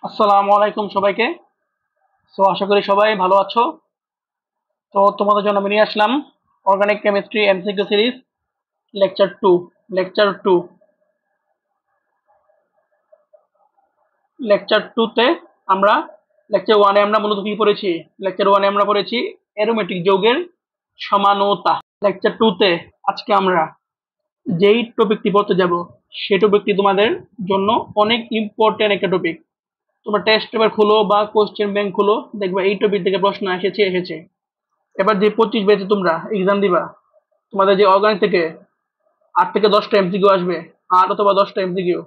আসসালামু আলাইকুম সবাইকে। আশা করি সবাই ভালো আছো। তোমাদের জন্য আমি নিয়ে আসলাম organic chemistry MCQ series lecture two. Lecture 2 lecture 2 তে আমরা লেকচার 1 এ আমরা মূলত কি পড়েছি? লেকচার 1 এ আমরা পড়েছি অ্যারোমেটিক যৌগের সমানতা। লেকচার 2 তে আজকে আমরা যেই টপিকটি পড়তে যাব সেই টপিকটি তোমাদের জন্য অনেক ইম্পর্টেন্ট একটা টপিক। তোমরা টেস্ট পেপার খুলো বা কোশ্চেন ব্যাংক খুলো, দেখবে এই টপিক থেকে প্রশ্ন এসেছে। এবার যে 25 ব্যাচে তোমরা এক্সাম দিবা, তোমাদের যে অর্গানিক থেকে 8 থেকে 10টা এমসিকিউ আসবে, 8 অথবা 10টা এমসিকিউ,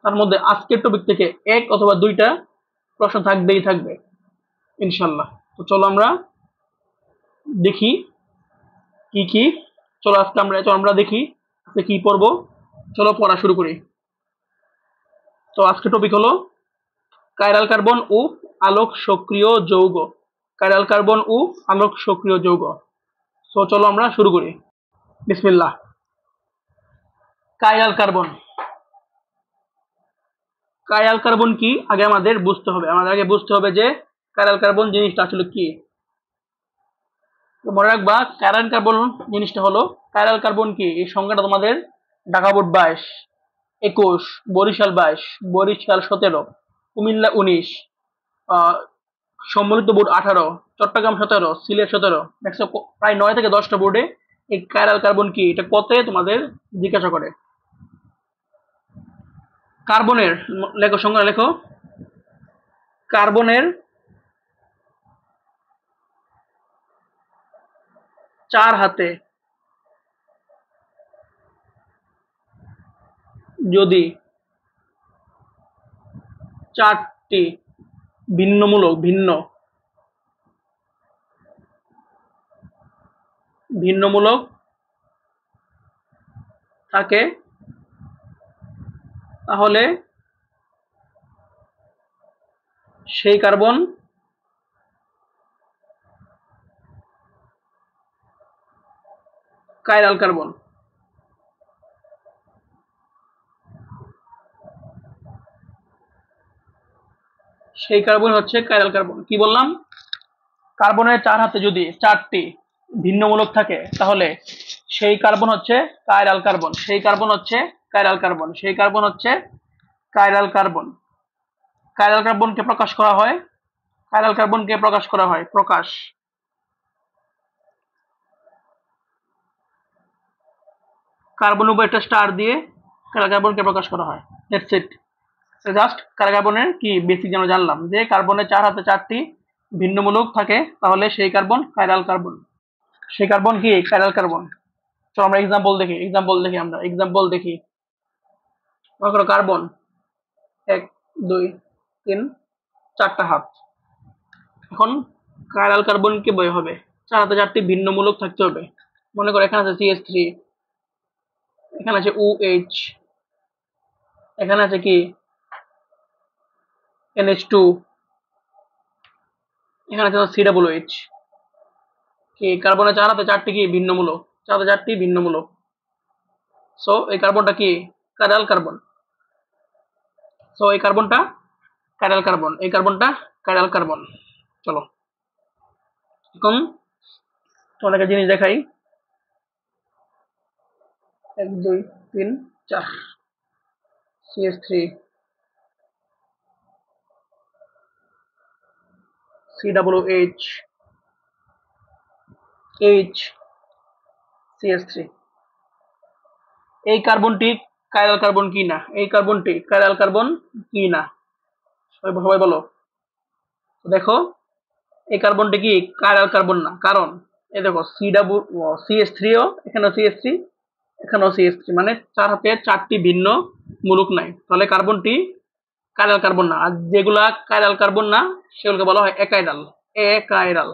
তার মধ্যে আজকের টপিক থেকে 1 অথবা 2টা প্রশ্ন থাকবে ইনশাল্লাহ। তো চলো আমরা দেখি কি কি। চলো আমরা দেখি আজকে কি পড়বো। চলো পড়া শুরু করি। তো আজকের টপিক হলো কাইরাল কার্বন ও আলোক সক্রিয় যৌগ। কাইরাল কার্বন ও আলোক সক্রিয় যৌগ। চলো আমরা শুরু করি। বিসমিল্লাহ। Chiral carbon. কাইরাল কার্বন কি আগে আমাদের বুঝতে হবে যে কাইরাল কার্বন জিনিসটা আসলে কি। তো মনে রাখবা কাইরাল কার্বন জিনিসটা হলো, কাইরাল কার্বন কি এই সংখ্যাটা তোমাদের ঢাকা বোর্ড 22, 21, বরিশাল 22, বরিশাল 17, কুমিল্লা 19, সম্মিলিত বোর্ড 18, চট্টগ্রাম 17, সিলেট 17, ম্যাক্সিমাম প্রায় 9 থেকে 10টা বোর্ডে এই কাইরাল কার্বন কি এটা কতে তোমাদের জিজ্ঞাসা করে। কার্বনের সংখ্যা লেখো। কার্বনের 4 হাতে যদি 4টি ভিন্নমূলক থাকে, তাহলে সেই কার্বন কাইরাল কার্বন। সেই কার্বন হচ্ছে কাইরাল কার্বন। কি বললাম? কার্বনের 4 হাতে যদি 4টি ভিন্নমূলক থাকে, তাহলে সেই কার্বন হচ্ছে কাইরাল কার্বন। সেই কার্বন হচ্ছে কাইরাল কার্বন। সেই কার্বন হচ্ছে কাইরাল কার্বন। কাইরাল কার্বনকে প্রকাশ করা হয়, কাইরাল কার্বনকে প্রকাশ করা হয় প্রকাশ কার্বন উপর একটা স্টার দিয়ে কাইরাল কার্বনকে প্রকাশ করা হয়। That's it. জাস্ট কাইরাল কার্বনের কি বেসিক যেন জানলাম যে কার্বনের 4 হাতে 4টি ভিন্নমূলক থাকে, তাহলে সেই কার্বন কাইরাল কার্বন। সেই কার্বন কি কাইরাল কার্বন। চলো আমরা এক্সাম্পল দেখি। মনে করো কার্বন 1, 2, 3, 4টা হাত। এখন কাইরাল কার্বন কি বই হবে? 4 হাতে 4টি ভিন্নমূলক থাকতে হবে। মনে করো এখানে আছে CH3, এখানে আছে OH, এখানে আছে কি NH2, এখানে আছে COOH। কি কার্বনের 4 হাতে 4টি কি ভিন্নমূলক, 4 হাতে 4টি ভিন্নমূলক। সো এই কার্বনটা কি কাইরাল কার্বন। সো এই কার্বনটা কাইরাল কার্বন, এই কার্বনটা কাইরাল কার্বন। চলো এখন তোমাদেরকে জিনিস দেখাই। 1, 2, 3, 4, CH3, COOH, H, CH3। এই কার্বনটি কাইরাল কার্বন কি না? এই কার্বনটি কাইরাল কার্বন কি না? সবাই বলো। দেখো এই কার্বনটি কি কাইরাল কার্বন না, কারণ এই দেখো CH3ও, এখানেও CH3, এখানেও CH3, মানে 4 হাতে 4টি ভিন্ন মূলক নাই, তাহলে কার্বনটি কাইরাল কার্বন না। আর যেগুলা কাইরাল কার্বন না সেগুলোকে বলা হয় অ্যাকাইরাল। অ্যাকাইরাল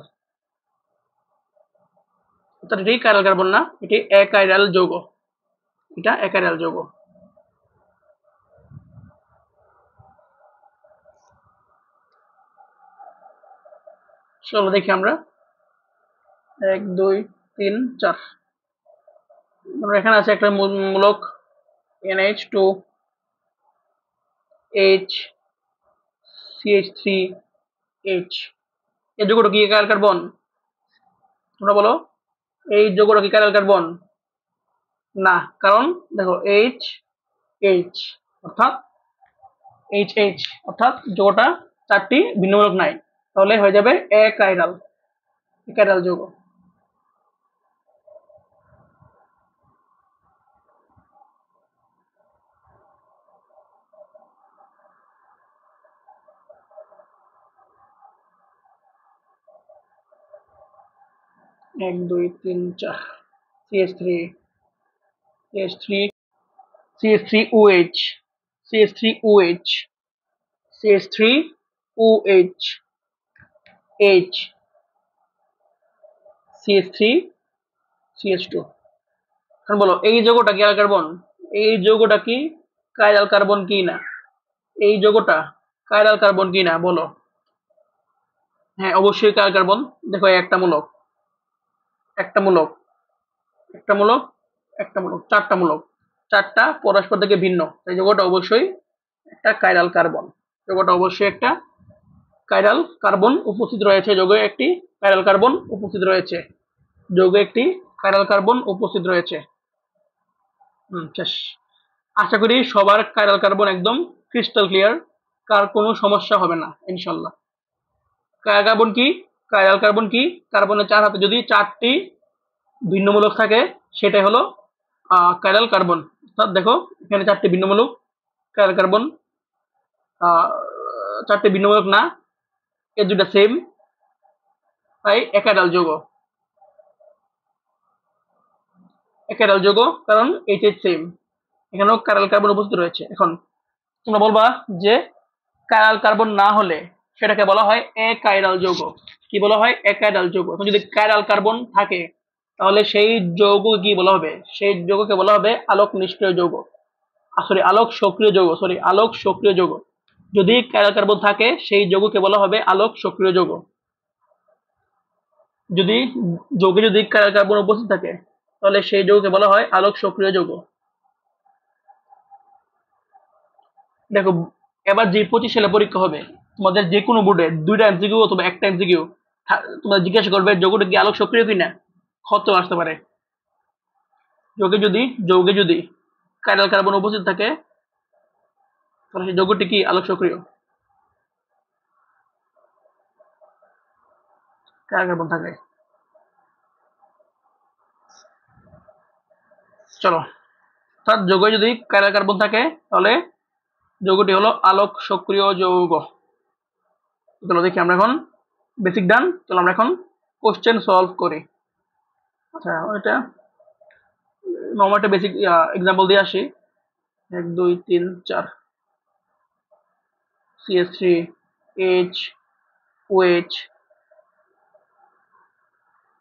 অর্থাৎ এটি কাইরাল কার্বন না, এটি অ্যাকাইরাল যৌগ। এটা অ্যাকাইরাল যৌগ। চলো দেখি আমরা 1, 2, 3, 4। আমরা এখানে আছে একটা মূলক NH2, এইচ CH3 এইচ। এই যৌগটা কি কার্বন কার্বন? তোমরা বলো, এই যৌগটা কি কার্বন কার্বন? না, কারণ দেখো এইচ এইচ অর্থাৎ এইচ এইচ অর্থাৎ যৌগটা চারটি ভিন্নমূলক নাই, তাহলে হয়ে যাবে একাইরাল, একাইরাল যৌগ। 1 2 3 4 CH3 CH3 CH3OH CH3OH CH3OH H CH3 CH2। এখন বলো এই যৌগটা কি কার্বন কার্বন? এই যৌগটা কি কাইরাল কার্বন কি না? এই যৌগটা কাইরাল কার্বন কি না বলো? হ্যাঁ, অবশ্যই কাইরাল কার্বন। দেখো একটা মূলক, একটা মূলক, একটা মূলক, একটা মূলক, চারটা মূলক, চারটা পরস্পর থেকে ভিন্ন, এই যৌগটা অবশ্যই একটা কাইরাল কার্বন। যৌগটা অবশ্যই একটা কাইরাল কার্বন উপস্থিত রয়েছে, যৌগে একটি কাইরাল কার্বন উপস্থিত রয়েছে, যৌগে একটি কাইরাল কার্বন উপস্থিত রয়েছে। শেষ। আশা করি সবার কাইরাল কার্বন একদম ক্রিস্টাল ক্লিয়ার, কার কোনো সমস্যা হবে না ইনশাল্লাহ। কাইরাল কার্বন কি? কাইরাল কার্বন কি? কার্বনের চার হাতে যদি চারটি ভিন্নমূলক থাকে সেটাই হলো কাইরাল কার্বন। অর্থাৎ দেখো এখানে চারটি ভিন্নমূলক কাইরাল কার্বন, চারটি ভিন্নমূলক না, এর দুটা সেম, তাই একাইরাল যৌগ। একাইরাল যৌগ কারণ এইচ সেম, এখানেও কাইরাল কার্বন উপস্থিত রয়েছে। এখন তোমরা বলবা যে কাইরাল কার্বন না হলে সেটাকে বলা হয় একাইরাল যৌগ। কি বলা হয়? একাইরাল যৌগ। এখন যদি কাইরাল কার্বন থাকে তাহলে সেই যৌগ কি বলা হবে? সেই যৌগকে বলা হবে আলোক নিষ্ক্রিয় যৌগ, সরি আলোক সক্রিয় যৌগ, সরি আলোক সক্রিয় যৌগ। যদি কাইরাল কার্বন থাকে সেই যৌগকে বলা হবে আলোক সক্রিয় যৌগ। যদি যৌগে যদি কাইরাল কার্বন উপস্থিত থাকে তাহলে সেই যৌগকে বলা হয় আলোক সক্রিয় যৌগ। দেখো এবার যে 25 সালে পরীক্ষা হবে তোমাদের যে কোনো বোর্ডে দুইটা এমসিকিউ অথবা একটা এমসিকিউ তোমরা জিজ্ঞাসা করবে যৌগটা কি আলোক সক্রিয় কিনা, ক্ষত আসতে পারে। যৌগে যদি কাইরাল কার্বন উপস্থিত থাকে তাহলে সেই যৌগটি কি আলোক সক্রিয়? কাইরাল কার্বন থাকে। চলো, অর্থাৎ যৌগে যদি কাইরাল কার্বন থাকে তাহলে যৌগটি হলো আলোক সক্রিয় যৌগ। চলো দেখি আমরা এখন বেসিক ডান। চলো আমরা এখন কোশ্চেন সলভ করি। আচ্ছা, এটা নরমাল একটা বেসিক এক্সাম্পল দিয়ে আসি। 1 2 3 4 CH3 H OH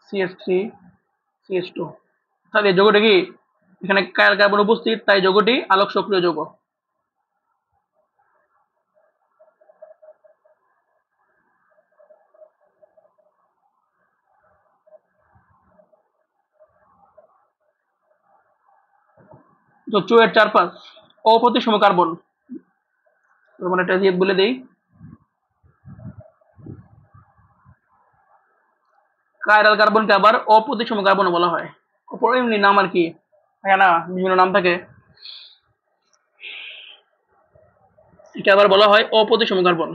CH3 CH2। তাহলে এই যৌগটা কি এখানে কাইরাল কার্বন উপস্থিত, তাই যৌগটি আলোক সক্রিয় যৌগ। তো চুয়ের চারপাশ অপ্রতিসম কার্বন, মানে এটা দিয়ে বলে দেই। কাইরাল কার্বনকে আবার অপ্রতিসম কার্বন বলা হয়। এমনি নাম আর কি, না বিভিন্ন নাম থাকে, এটা আবার বলা হয় অপ্রতিসম কার্বন।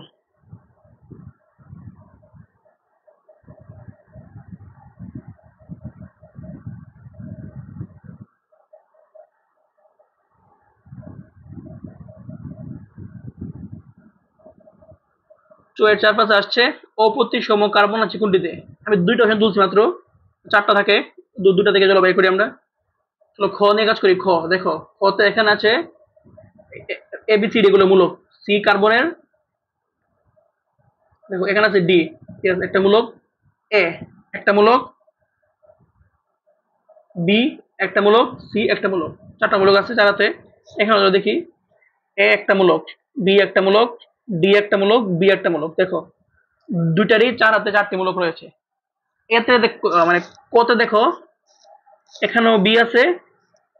চুয়ের চারপাশে আসছে অপ্রতিসম কার্বন আছে কোনটিতে? আমি দুইটা অপশন তুলছি মাত্র, চারটা থাকে, দুটা থেকে চলো বাই করি আমরা। চলো খ নিয়ে কাজ করি। খ দেখো, খতে এখানে আছে এবিসিডি গুলো মূলক। সি কার্বনের, দেখো এখানে আছে ডি, ঠিক আছে, একটা মূলক, এ একটা মূলক, বি একটা মূলক, সি একটা মূলক, চারটা মূলক আছে চারাতে। এখানে আমরা দেখি এ একটা মূলক, বি একটা মূলক, ডি একটা মূলক, বি একটা মূলক। দেখো দুইটারই চার হাতে চারটি মূলক রয়েছে। এতে মানে কতে দেখো এখানেও বি আছে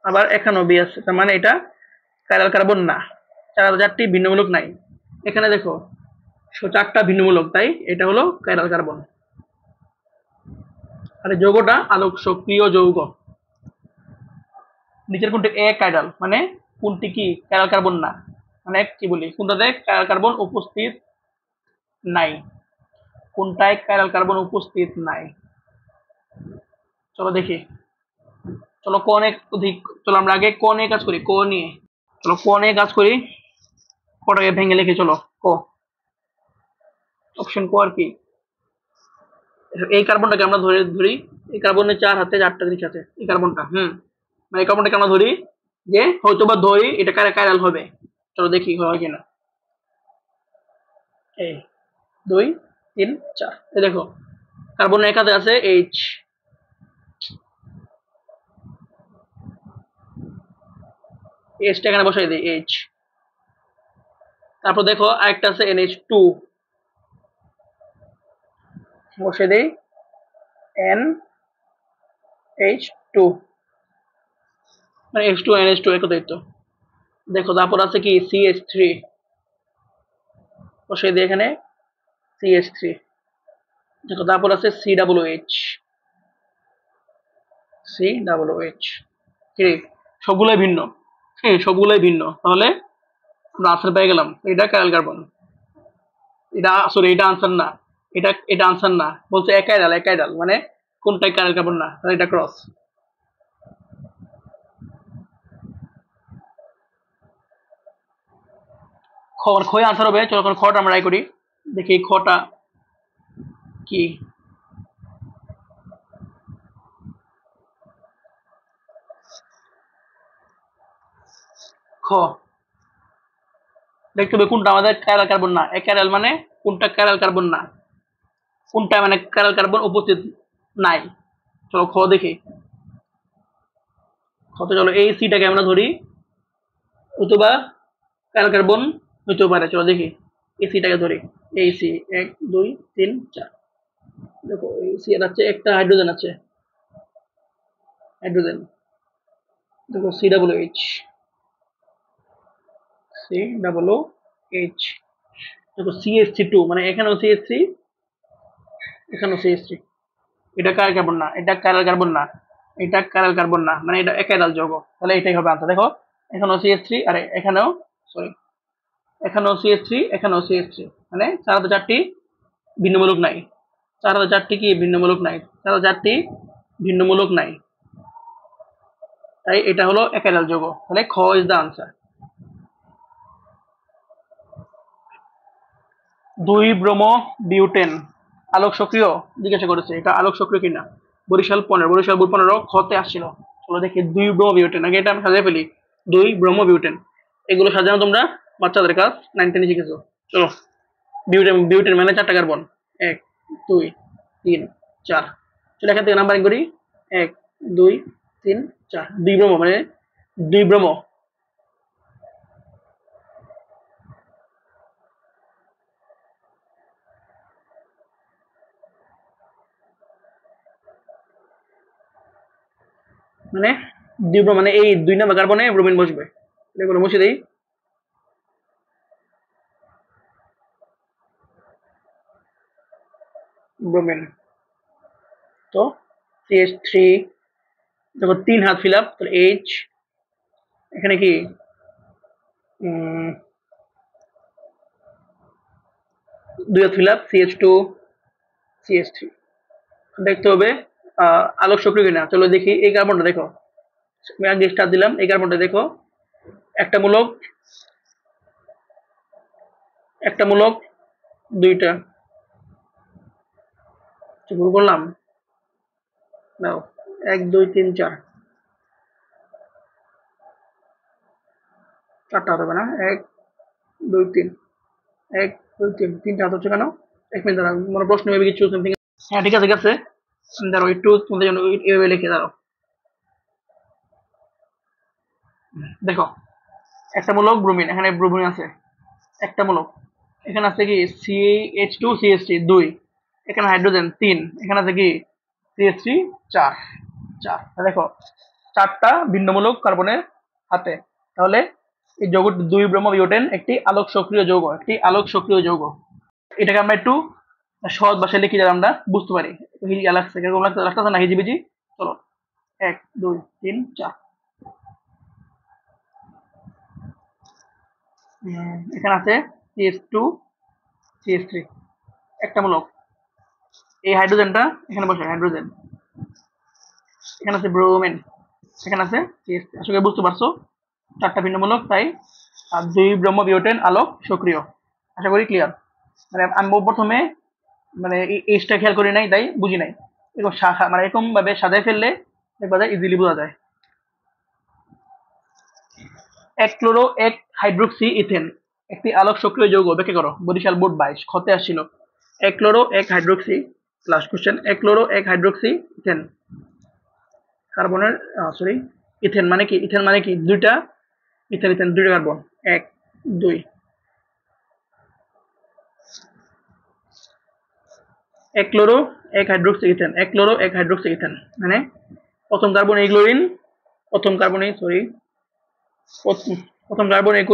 আবার এখানেও বি আছে, তার মানে এটা কাইরাল কার্বন না। 4টি ভিন্নমূলক নাই। এখানে দেখো 4টা ভিন্নমূলক, তাই এটা হলো কাইরাল কার্বন। আর এই যৌগটা আলোক সক্রিয় যৌগ। নিচের কোনটি এ কাইরাল, মানে কোনটি কি কাইরাল কার্বন না, মানে কি বলি কোনটাতে কাইরাল কার্বন উপস্থিত নাই, কোনটায় কাইরাল কার্বন উপস্থিত নাই। চলো দেখি, চলো ক নিয়ে অধিক, চলো আমরা আগে ক নিয়ে কাজ করি, ক নিয়ে, চলো ক নিয়ে কাজ করি। কটাকে ভেঙে লিখে, চলো ক, অপশন ক আর কি, এই কার্বনটাকে আমরা ধরি এই কার্বনের 4 হাতে 4টা জিনিস আছে, এই কার্বনটা মানে এই কার্বনটাকে আমরা ধরি যে হয়তো বা ধরি এটা কাইরাল হবে। চলো দেখি হয় কিনা। এই 2 3 4, এই দেখো কার্বনের এক হাতে আছে এইচ, এইচটা এখানে বসাই দিই এইচ। তারপর দেখো আরেকটা আছে NH2, বসে দেই NH2, মানে H2 NH2 একটাই তো। দেখো তারপর আছে কি CH3, বসে দিই এখানে CH3। দেখো তারপর আছে COOH, COOH। কি সবগুলোই ভিন্ন, সবগুলোই ভিন্ন, তাহলে আমরা আনসার পেয়ে গেলাম, এটা কাইরাল কার্বন। এটা সরি, এটা আনসার না, এটা আনসার না, বলছে একাইরাল মানে কোনটাই কাইরাল কার্বন না, তাহলে এটা ক্রস। খ আনসার হবে। চলো এখন খটা আমরা ট্রাই করি, দেখি খটা কি। খ দেখতে হবে কোনটা আমাদের কাইরাল কার্বন না, একাইরাল মানে কোনটা কাইরাল কার্বন না, কোনটা মানে কাইরাল কার্বন উপস্থিত নাই। চলো খ দেখি। খতে চলো এই সিটাকে আমরা ধরি, অথবা কাইরাল কার্বন হইতে পারে। চলো দেখি এই সিটাকে ধরি, এই সি 1 2 3 4। দেখো এই সি এর আছে একটা হাইড্রোজেন আছে, হাইড্রোজেন। দেখো COOH, COOH। দেখো CH3 মানে এখানেও CH3, এখানেও CH3। এটা কাইরাল কার্বন না, এটা কাইরাল কার্বন না, এটা কাইরাল কার্বন না, মানে এটা একাইরাল যৌগ, তাহলে এটাই হবে আনসার। দেখো এখানেও CH3, আরে এখানেও সরি, এখানেও CH3, এখানেও CH3, মানে 4 হাতে 4টি ভিন্নমূলক নাই, 4 হাতে 4টি কি ভিন্নমূলক নাই, 4 হাতে 4টি ভিন্নমূলক নাই, তাই এটা হলো একাইরাল যৌগ, তাহলে খ is the answer. 2 bromo butane আলোক সক্রিয়, জিজ্ঞাসা করেছে এটা আলোক সক্রিয় কিনা। বরিশাল 15 খতে আসছিল। চলো দেখি 2 ব্রোমো বিউটেন, আগে এটা আমি সাজিয়ে ফেলি। 2 ব্রোমো বিউটেন, এগুলো সাজানো তোমরা বাচ্চাদের কাজ 9 10 শিখেছো। চলো বিউটেন মানে 4টা কার্বন, 1 2 3 4। চলো এখান থেকে নাম্বারিং করি, 1 2 3 4। 2 ব্রোমো মানে 2 ব্রোমো, মানে 2 ব্রোমো মানে এই 2 নম্বর কার্বনে ব্রোমিন বসবে, এগুলো মুছে দেই। ব্রোমিন, তো CH3, দেখো 3 হাত ফিল আপ, তাহলে H, এখানে কি 2 হাত ফিল আপ CH2 CH3। দেখতে হবে আলোক সক্রিয় কিনা। চলো দেখি এই কার্বনটা, দেখো আমি আগে স্টার দিলাম, এই কার্বনটা দেখো একটা মূলক, একটা মূলক, দুইটা, ভুল করলাম, নাও 1 2 3 4, 4টা হবে না, 1 2 3, 1 2 3, 3টা হাত হচ্ছে কেন? 1 মিনিট দাঁড়াও, মনে প্রশ্ন ভেবে কিছু সামথিং। হ্যাঁ ঠিক আছে ঠিক আছে, দাঁড়াও একটু তোমাদের জন্য এইভাবে লিখে দাঁড়াও। দেখো একটা মূলক ব্রোমিন, এখানে ব্রোমিন আছে একটা মূলক, এখানে আছে কি CH2 CH3 2, এখানে হাইড্রোজেন 3, এখানে আছে কি CH3 4 4। দেখো 4টা ভিন্নমূলক কার্বনের হাতে, তাহলে এই যৌগটি 2 ব্রহ্ম বিউটেন, একটি আলোক সক্রিয় যৌগ, একটি আলোক সক্রিয় যৌগ। এটাকে আমরা একটু সহজ ভাষায় লিখি যাতে আমরা বুঝতে পারি। ইয়া লাগছে কিরকম লাগতেছে না হিজিবিজি? চলো 1 2 3 4। এখানে আছে CH2 CH3 একটা মূলক। এই হাইড্রোজেনটা এখানে বসে, হাইড্রোজেন। এখানে আছে ব্রোমিন, এখানে আছে CH3। আশা করি বুঝতে পারছো, 4টা ভিন্ন মূলক, তাই 2 ব্রহ্ম বিউটেন আলোক সক্রিয়। আশা করি ক্লিয়ার। মানে আমি প্রথমে মানে এইটা খেয়াল করি নাই, তাই বুঝি নাই। এরকম শাখা মানে এরকম ভাবে সাজায় ফেললে দেখবা যায় ইজিলি বোঝা যায়। 1 ক্লোরো 1 হাইড্রোক্সি ইথেন একটি আলোক সক্রিয় যৌগ, ব্যাখ্যা করো। বরিশাল বোর্ড 22 খতে আসছিল 1 chloro 1 hydroxy, last question, 1 chloro 1 hydroxy ethane কার্বনের সরি ইথেন মানে কি? ইথেন মানে কি? দুইটা ইথেন, ইথেন দুইটা carbon, 1 2। 1 chloro 1 hydroxy ethane, 1 chloro 1 hydroxy ethane মানে প্রথম কার্বন এই ক্লোরিন, প্রথম কার্বন এই সরি প্রথম কার্বন এই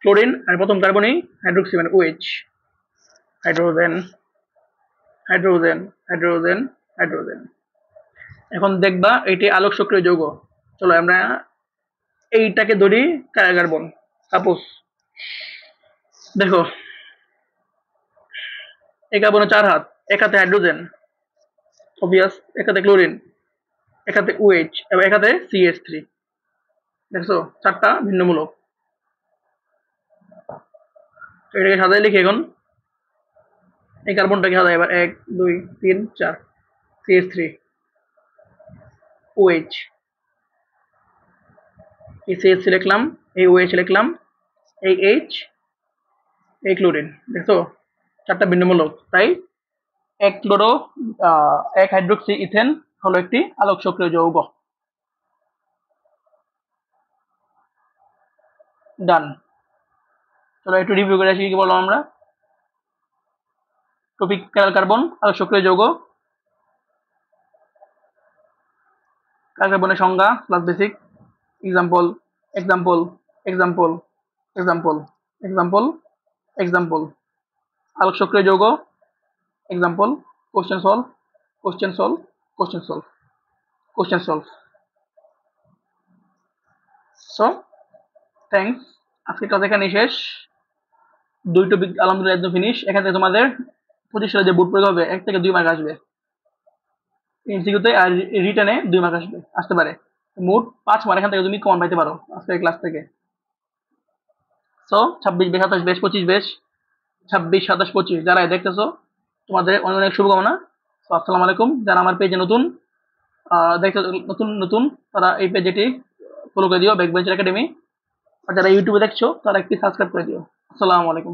ক্লোরিন, আর প্রথম কার্বন এই হাইড্রোক্সি মানে OH, hydrogen hydrogen hydrogen hydrogen. এখন দেখবা এটি আলোক সক্রিয় যৌগ। চলো আমরা এইটাকে ধরি কার্বন। সাপোজ দেখো এই কার্বনের 4 হাত, এক হাতে হাইড্রোজেন অবভিয়াস, এক হাতে ক্লোরিন, এক হাতে OH এবং এক হাতে CH3। দেখছো 4টা ভিন্ন মূলক। এটাকে সাজাই লিখি এখন। এই কার্বনটাকে সাজাই এবার 1 2 3 4 CH3 OH, এই CH3 লিখলাম, এই OH লিখলাম, এই H, এই ক্লোরিন। দেখছো 4টা ভিন্ন মূলক, তাই 1 ক্লোরো 1 হাইড্রোক্সি ইথেন হলো একটি আলোক সক্রিয় যৌগ। ডান। চলো একটু রিভিউ করে আসি কি বললাম আমরা। টপিক কার্বন আলোক সক্রিয় যৌগ, কার্বনের সংজ্ঞা plus basic, example example example example example example, আলোক সক্রিয় যৌগ, example, question solve question solve question solve question solve. So thanks, আজকে ক্লাস এখানেই শেষ। 2 টপিক আলহামদুলিল্লাহ একদম ফিনিশ। এখান থেকে তোমাদের 25 সালে যে বোর্ড পরীক্ষা হবে 1 থেকে 2 মার্ক আসবে এমসিকিউতে, আর রিটেনে 2 মার্ক আসতে পারে। মোট 5 মার্ক এখান থেকে তুমি কমন পাইতে পারো আজকের ক্লাস থেকে। সো 26 বেশ 27 বেশ 25 বেশ 26 27 25 যারা দেখতেছো তোমাদের অনেক অনেক শুভকামনা। সো আসসালামু আলাইকুম। যারা আমার পেজে নতুন দেখতে নতুন নতুন তারা এই পেজটি ফলো করে দিও, ব্যাকবেঞ্চার একাডেমি। আর যারা ইউটিউবে দেখছো তারা একটি সাবস্ক্রাইব করে দিও। আসসালামু আলাইকুম।